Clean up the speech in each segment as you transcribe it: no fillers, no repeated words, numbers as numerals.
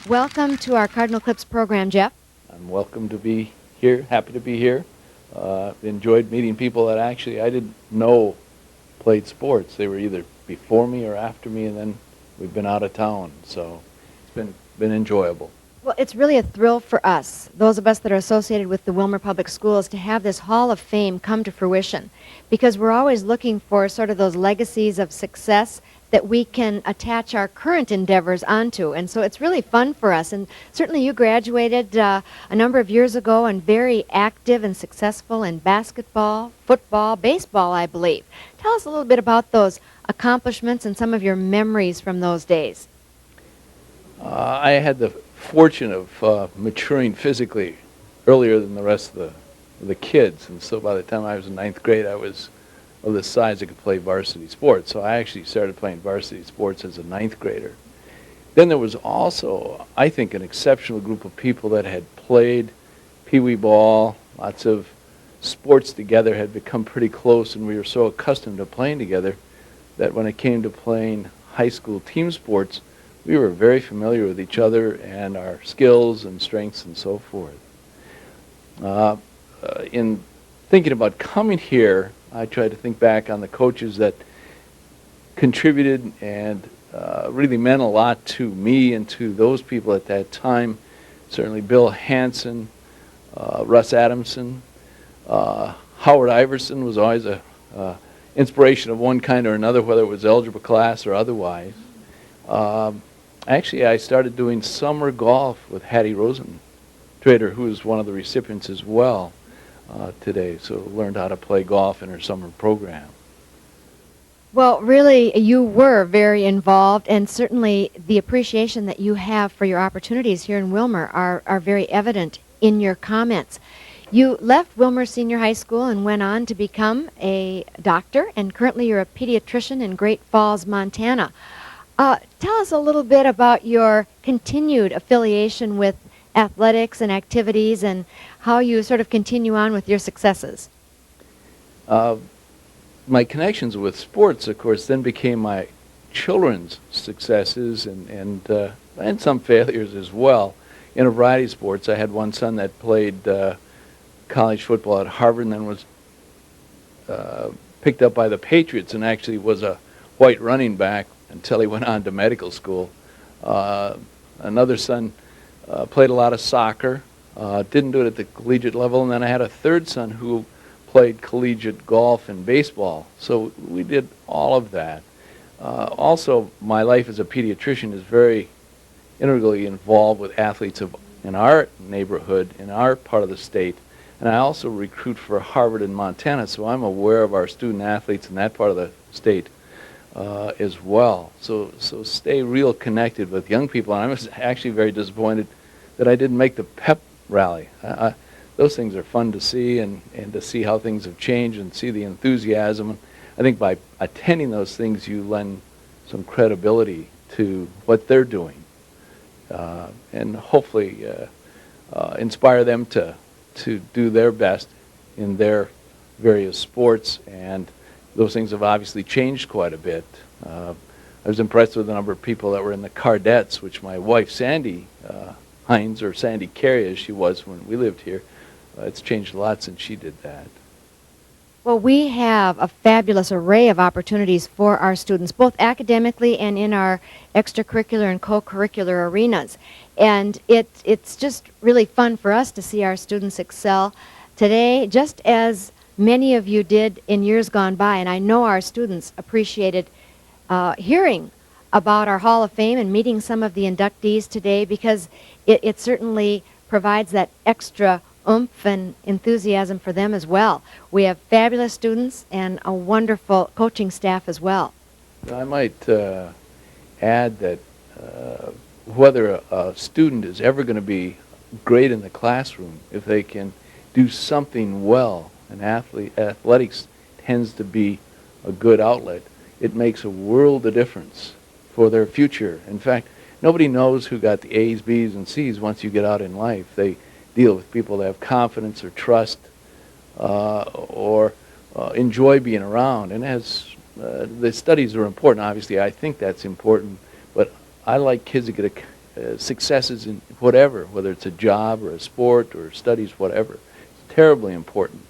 Welcome to our Cardinal Clips program, Jeff. I'm welcome to be here, happy to be here. Enjoyed meeting people that actually I didn't know played sports. They were either before me or after me, and then we've been out of town, so it's been enjoyable. Well, it's really a thrill for us, those of us that are associated with the Willmar Public Schools, to have this Hall of Fame come to fruition, because we're always looking for sort of those legacies of success that we can attach our current endeavors onto. And so it's really fun for us. And certainly you graduated a number of years ago and very active and successful in basketball, football, baseball, I believe. Tell us a little bit about those accomplishments and some of your memories from those days. I had the fortune of maturing physically earlier than the rest of the kids, and so by the time I was in ninth grade, I was of the size I could play varsity sports. So I actually started playing varsity sports as a ninth grader. Then there was also, I think, an exceptional group of people that had played pee-wee ball, lots of sports together, had become pretty close, and we were so accustomed to playing together that when it came to playing high school team sports, we were very familiar with each other and our skills and strengths and so forth. In thinking about coming here, I tried to think back on the coaches that contributed and really meant a lot to me and to those people at that time. Certainly Bill Hansen, Russ Adamson, Howard Iverson was always a inspiration of one kind or another, whether it was algebra class or otherwise. Actually, I started doing summer golf with Hattie Rosentrader, who is one of the recipients as well today, so learned how to play golf in her summer program. Well, really, you were very involved, and certainly the appreciation that you have for your opportunities here in Willmar are very evident in your comments. You left Willmar Senior High School and went on to become a doctor, and currently you're a pediatrician in Great Falls, Montana. Tell us a little bit about your continued affiliation with athletics and activities and how you sort of continue on with your successes. My connections with sports, of course, then became my children's successes and some failures as well. In a variety of sports, I had one son that played college football at Harvard and then was picked up by the Patriots and actually was a white running back until he went on to medical school. Another son played a lot of soccer, didn't do it at the collegiate level, and then I had a third son who played collegiate golf and baseball. So we did all of that. Also, my life as a pediatrician is very integrally involved with athletes in our neighborhood, in our part of the state, and I also recruit for Harvard in Montana, so I'm aware of our student athletes in that part of the state as well. So stay real connected with young people, and I was actually very disappointed that I didn't make the pep rally. Those things are fun to see and to see how things have changed and see the enthusiasm. I think by attending those things you lend some credibility to what they're doing and hopefully inspire them to do their best in their various sports, and those things have obviously changed quite a bit. I was impressed with the number of people that were in the Cardettes, which my wife Sandy Hinz, or Sandy Carey as she was when we lived here, it's changed a lot since she did that. Well, we have a fabulous array of opportunities for our students, both academically and in our extracurricular and co-curricular arenas. And it's just really fun for us to see our students excel today, just as many of you did in years gone by. And I know our students appreciated hearing about our Hall of Fame and meeting some of the inductees today, because it certainly provides that extra oomph and enthusiasm for them as well. We have fabulous students and a wonderful coaching staff as well. I might add that whether a student is ever going to be great in the classroom, if they can do something well, and athletics tends to be a good outlet, it makes a world of difference for their future. In fact, nobody knows who got the A's, B's, and C's once you get out in life. They deal with people that have confidence or trust or enjoy being around. And as the studies are important, obviously, I think that's important, but I like kids that get successes in whatever, whether it's a job or a sport or studies, whatever. It's terribly important.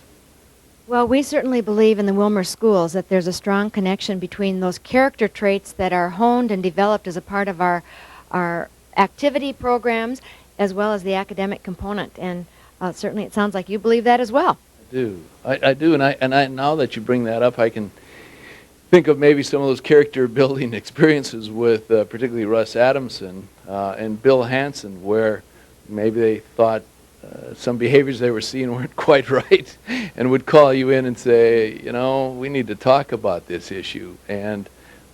Well, we certainly believe in the Willmar schools that there's a strong connection between those character traits that are honed and developed as a part of our activity programs as well as the academic component. And certainly it sounds like you believe that as well. I do. I do, and I now that you bring that up, I can think of maybe some of those character building experiences with particularly Russ Adamson and Bill Hansen, where maybe they thought some behaviors they were seeing weren't quite right, and would call you in and say, you know, we need to talk about this issue. And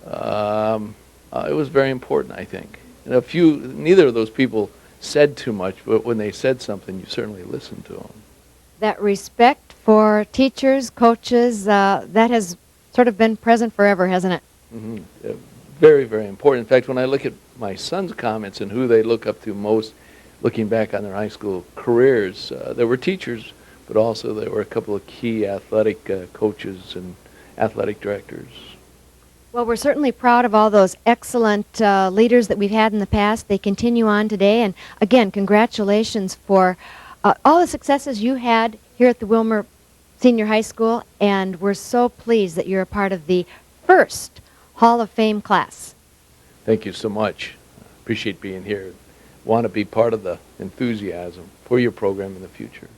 it was very important, I think. And neither of those people said too much, but when they said something, you certainly listened to them. That respect for teachers, coaches, that has sort of been present forever, hasn't it? Mm-hmm. Very, very important. In fact, when I look at my son's comments and who they look up to most, looking back on their high school careers, there were teachers, but also there were a couple of key athletic coaches and athletic directors. Well, we're certainly proud of all those excellent leaders that we've had in the past. They continue on today. And again, congratulations for all the successes you had here at the Willmar Senior High School. And we're so pleased that you're a part of the first Hall of Fame class. Thank you so much. Appreciate being here. Want to be part of the enthusiasm for your program in the future.